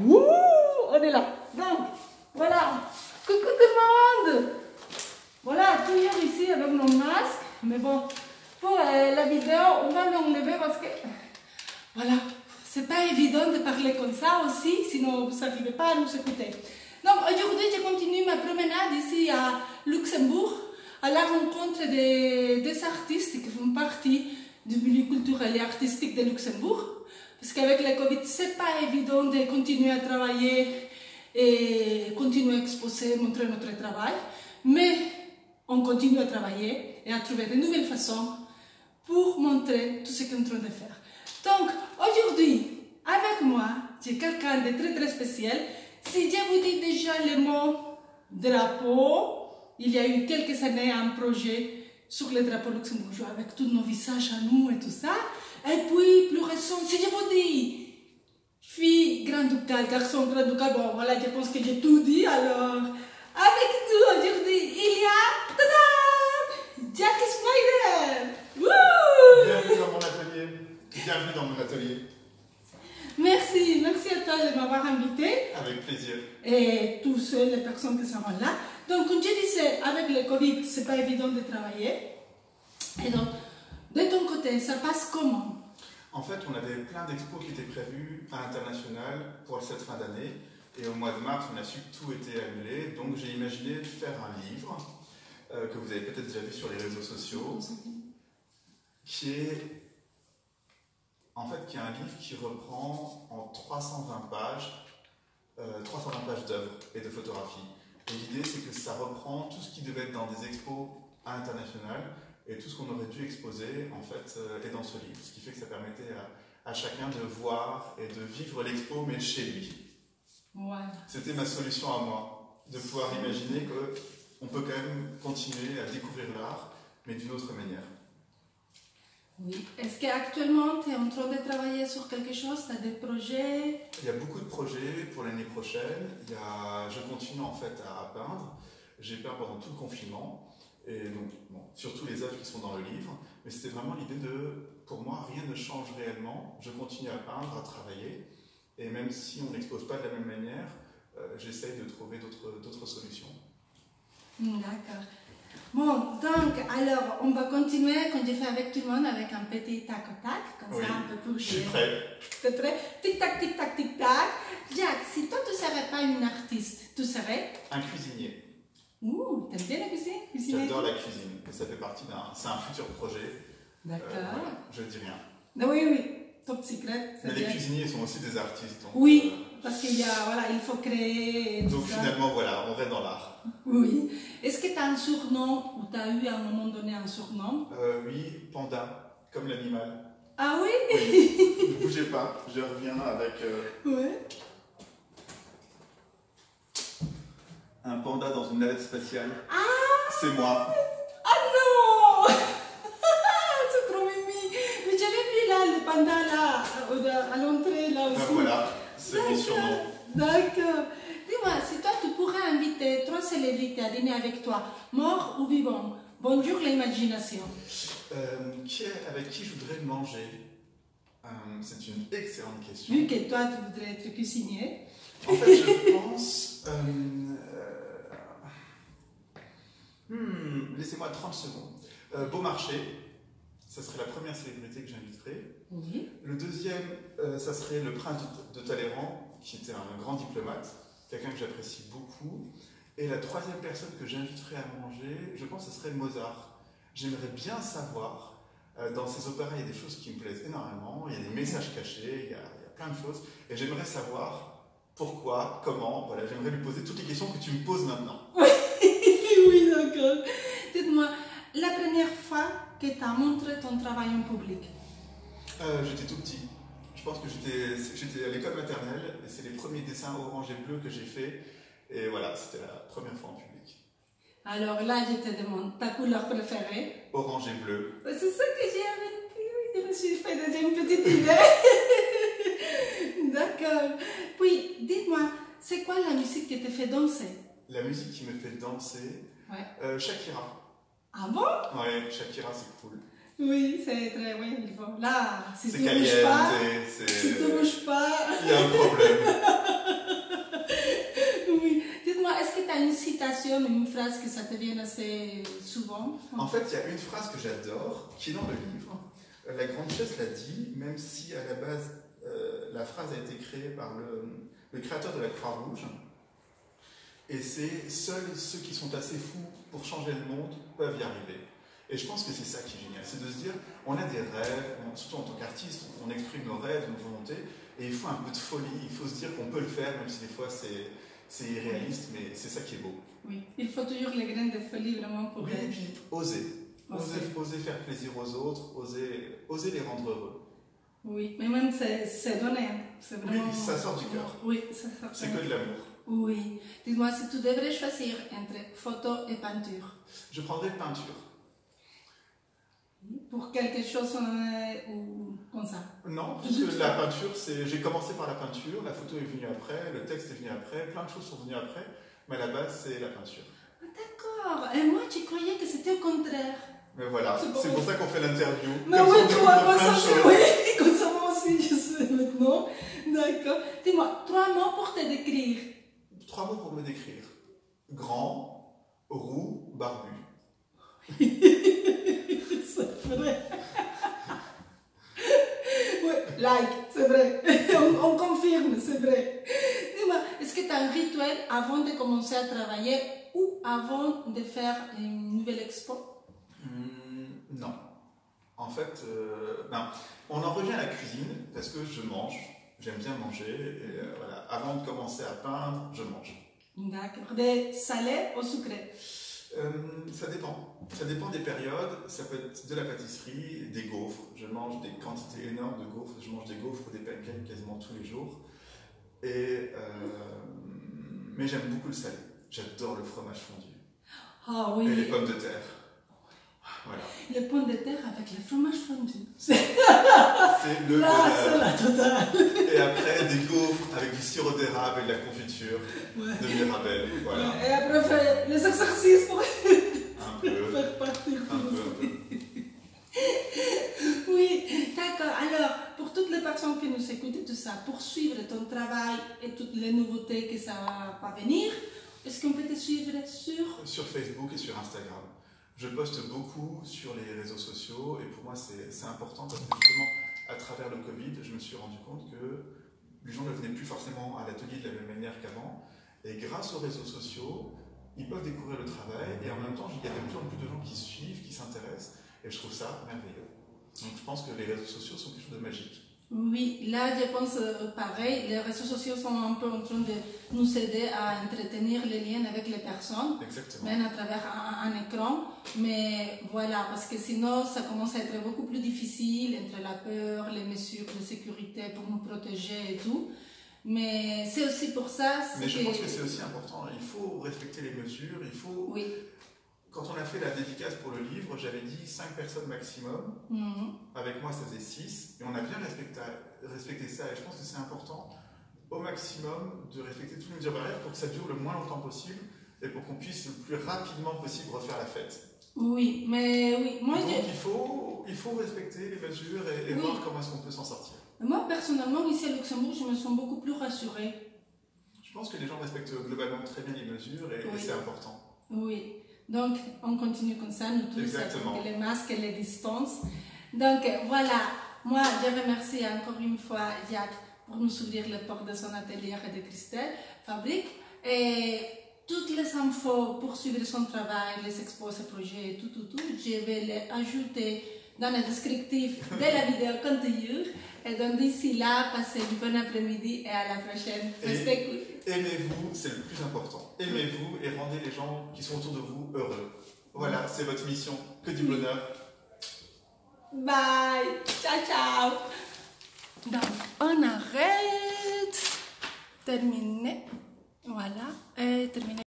Ouh, on est là. Donc, voilà. Coucou tout le monde. Voilà, toujours ici avec nos masques. Mais bon, pour la vidéo, on va l'enlever parce que, voilà, c'est pas évident de parler comme ça aussi, sinon vous n'arrivez pas à nous écouter. Donc, aujourd'hui, je continue ma promenade ici à Luxembourg, à la rencontre des artistes qui font partie du milieu culturel et artistique de Luxembourg. Parce qu'avec la Covid, c'est pas évident de continuer à travailler et continuer à exposer, montrer notre travail. Mais on continue à travailler et à trouver de nouvelles façons pour montrer tout ce qu'on est en train de faire. Donc, aujourd'hui, avec moi, j'ai quelqu'un de très très spécial. Si je vous dis déjà le mot drapeau, il y a eu quelques années un projet sur le drapeau luxembourgeois avec tous nos visages à nous et tout ça. Et puis, plus récent, si je vous dis fille grand-ducal, garçon grand-ducal, bon voilà, je pense que j'ai tout dit. Alors, avec nous aujourd'hui, il y a tada, Jack Schneider. Bienvenue dans mon atelier. Bienvenue dans mon atelier. Merci, merci à toi de m'avoir invité. Avec plaisir. Et tous les personnes qui sont là. Donc, comme je disais, avec le Covid, c'est pas évident de travailler. Et donc, de ton côté, ça passe comment? En fait, on avait plein d'expos qui étaient prévus à l'international pour cette fin d'année. Et au mois de mars, on a su que tout était annulé. Donc, j'ai imaginé de faire un livre que vous avez peut-être déjà vu sur les réseaux sociaux, qui est un livre qui reprend en 320 pages d'œuvres et de photographies. Et l'idée, c'est que ça reprend tout ce qui devait être dans des expos à l'international et tout ce qu'on aurait dû exposer, en fait, est dans ce livre. Ce qui fait que ça permettait à chacun de voir et de vivre l'expo, mais chez lui. Ouais. C'était ma solution à moi, de pouvoir imaginer qu'on peut quand même continuer à découvrir l'art, mais d'une autre manière. Oui. Est-ce qu'actuellement, tu es en train de travailler sur quelque chose? Tu as des projets? Il y a beaucoup de projets pour l'année prochaine. Je continue en fait à peindre. J'ai peint pendant tout le confinement. Et donc, bon, surtout les œuvres qui sont dans le livre. Mais c'était vraiment l'idée pour moi, rien ne change réellement. Je continue à peindre, à travailler. Et même si on n'expose pas de la même manière, j'essaye de trouver d'autres solutions. D'accord. Bon, donc, alors, on va continuer, comme j'ai fait avec tout le monde, avec un petit tac au tac, comme Oui, ça, un peu pour... je suis prêt. Tu es prêt? Tic-tac, tic-tac, tic-tac. Jacques, si toi, tu ne serais pas une artiste, tu serais? Un cuisinier. Ouh, t'aimes bien la cuisine? J'adore la cuisine. Et ça fait partie c'est un futur projet. D'accord. Voilà, je ne dis rien. Ah, oui, oui, top secret. Mais les cuisiniers sont aussi des artistes. Donc, oui, parce qu'il y a, voilà, il faut créer. Donc finalement, voilà, on reste dans l'art. Oui. Est-ce que tu as un surnom ou tu as eu à un moment donné un surnom? Oui, panda, comme l'animal. Ah oui? Oui. Ne bougez pas, je reviens avec Ouais. un panda dans une navette spatiale. Ah! C'est moi. Ah non! C'est trop mimi! Mais j'avais vu là le panda là, à l'entrée là aussi. Ah, voilà, c'est mon surnom. D'accord. Dis-moi, si toi tu pourrais inviter 3 célébrités à dîner avec toi, morts ou vivants, bonjour l'imagination. Avec qui je voudrais manger? C'est une excellente question. Vu que toi tu voudrais être cuisinier. En fait, je pense... laissez-moi 30 secondes. Beaumarchais, ça serait la première célébrité que j'inviterais. Oui. Le deuxième, ça serait le prince de Talleyrand, qui était un grand diplomate, quelqu'un que j'apprécie beaucoup. Et la troisième personne que j'inviterais à manger, je pense que ce serait Mozart. J'aimerais bien savoir, dans ses opéras, il y a des choses qui me plaisent énormément, il y a des messages cachés, il y a plein de choses. Et j'aimerais savoir pourquoi, comment, voilà, j'aimerais lui poser toutes les questions que tu me poses maintenant. Oui, d'accord. Dites-moi, la première fois que tu as montré ton travail en public? J'étais tout petit. Je pense que j'étais à l'école maternelle et c'est les premiers dessins orange et bleu que j'ai fait. Et voilà, c'était la première fois en public. Alors là, je te demande ta couleur préférée? Orange et bleu. C'est ça que j'ai appris, oui, je me suis fait déjà une petite idée. D'accord. Puis, dites-moi, c'est quoi la musique qui te fait danser? La musique qui me fait danser? Ouais. Shakira. Ah bon? Ouais, Shakira, c'est cool. Oui, c'est très... Oui, il faut... Là, si tu caliente, bouges pas... Si tu bouges pas... Il y a un problème. citation, une phrase que ça te vient assez souvent? En fait, il y a une phrase que j'adore, qui est dans le livre. La Grande Chaise l'a dit, même si à la base, la phrase a été créée par le créateur de la Croix-Rouge. Et c'est seuls ceux qui sont assez fous pour changer le monde peuvent y arriver. Et je pense que c'est ça qui est génial, c'est de se dire, on a des rêves, surtout en tant qu'artiste, on exprime nos rêves, nos volontés, et il faut un peu de folie, il faut se dire qu'on peut le faire, même si des fois c'est irréaliste, mais c'est ça qui est beau. Oui, il faut toujours les graines de folie vraiment pour... Oui, et puis oser faire plaisir aux autres, oser les rendre heureux. Oui, mais même c'est donné, c'est vraiment... Oui, ça sort du cœur. Oui, ça sort. C'est que de l'amour. Oui. Dis-moi, si tu devrais choisir entre photo et peinture. Je prendrais peinture. Pour quelque chose ou comme ça? Non, parce que la peinture, j'ai commencé par la peinture, la photo est venue après, le texte est venu après, plein de choses sont venues après, mais à la base, c'est la peinture. D'accord. Et moi, tu croyais que c'était au contraire. Mais voilà, c'est pour ça qu'on fait l'interview. Mais oui, tu vois, moi ça fait, oui, comme ça moi aussi, je sais maintenant. D'accord. Dis-moi, 3 mots pour te décrire. 3 mots pour me décrire. Grand, roux, barbu. C'est vrai. Ouais, like, c'est vrai. On confirme, c'est vrai. Dis-moi, est-ce que tu as un rituel avant de commencer à travailler ou avant de faire une nouvelle expo? Non. En fait, on en revient à la cuisine parce que je mange. J'aime bien manger. Et voilà, avant de commencer à peindre, je mange. D'accord. Des salés ou sucrés? Ça dépend. Ça dépend des périodes. Ça peut être de la pâtisserie, des gaufres. Je mange des quantités énormes de gaufres. Je mange des gaufres ou des pancakes quasiment tous les jours. Mais j'aime beaucoup le salé. J'adore le fromage fondu. Ah oui. Et les pommes de terre. Voilà. Les pommes de terre avec le fromage fondu. C'est le Là, c'est bonheur. la totale. Et après, des gaufres avec du sirop d'érable et de la confiture de Mirabelle. Voilà. Et après, les exercices pour Un peu. faire partir Un tout peu. Oui, d'accord. Alors, pour toutes les personnes qui nous écoutent et tout ça, pour suivre ton travail et toutes les nouveautés que ça va venir, est-ce qu'on peut te suivre Sur Facebook et sur Instagram. Je poste beaucoup sur les réseaux sociaux et pour moi c'est important parce que justement à travers le Covid je me suis rendu compte que les gens ne venaient plus forcément à l'atelier de la même manière qu'avant et grâce aux réseaux sociaux ils peuvent découvrir le travail et en même temps il y a de plus en plus de gens qui suivent, qui s'intéressent et je trouve ça merveilleux. Donc je pense que les réseaux sociaux sont quelque chose de magique. Oui, là je pense pareil, les réseaux sociaux sont un peu en train de nous aider à entretenir les liens avec les personnes, Exactement. même à travers un écran, mais voilà, parce que sinon ça commence à être beaucoup plus difficile entre la peur, les mesures de sécurité pour nous protéger et tout, mais c'est aussi pour ça... Mais je pense que c'est aussi important, il faut respecter les mesures, il faut... Oui. Quand on a fait la dédicace pour le livre, j'avais dit 5 personnes maximum. Avec moi, ça faisait 6. Et on a bien respecté ça. Et je pense que c'est important, au maximum, de respecter toutes les mesures barrières pour que ça dure le moins longtemps possible et pour qu'on puisse le plus rapidement possible refaire la fête. Oui, mais oui. Moi, donc il faut respecter les mesures et voir comment est-ce qu'on peut s'en sortir. Moi, personnellement, ici à Luxembourg, je me sens beaucoup plus rassurée. Je pense que les gens respectent globalement très bien les mesures et c'est important. Oui. Donc, on continue comme ça, nous tous, Exactement. avec les masques et les distances. Donc, voilà. Moi, je remercie encore une fois Jacques pour nous ouvrir les portes de son atelier de Christelle Fabrique. Et toutes les infos pour suivre son travail, les expos, ses projets et tout, je vais les ajouter dans le descriptif de la vidéo contenu. Et donc, d'ici là, passez une bonne après-midi et à la prochaine. Aimez-vous, c'est le plus important. Aimez-vous et rendez les gens qui sont autour de vous heureux. Voilà, c'est votre mission. Que du bonheur. Bye. Ciao, ciao. Donc, on arrête. Terminé. Voilà. Et terminé.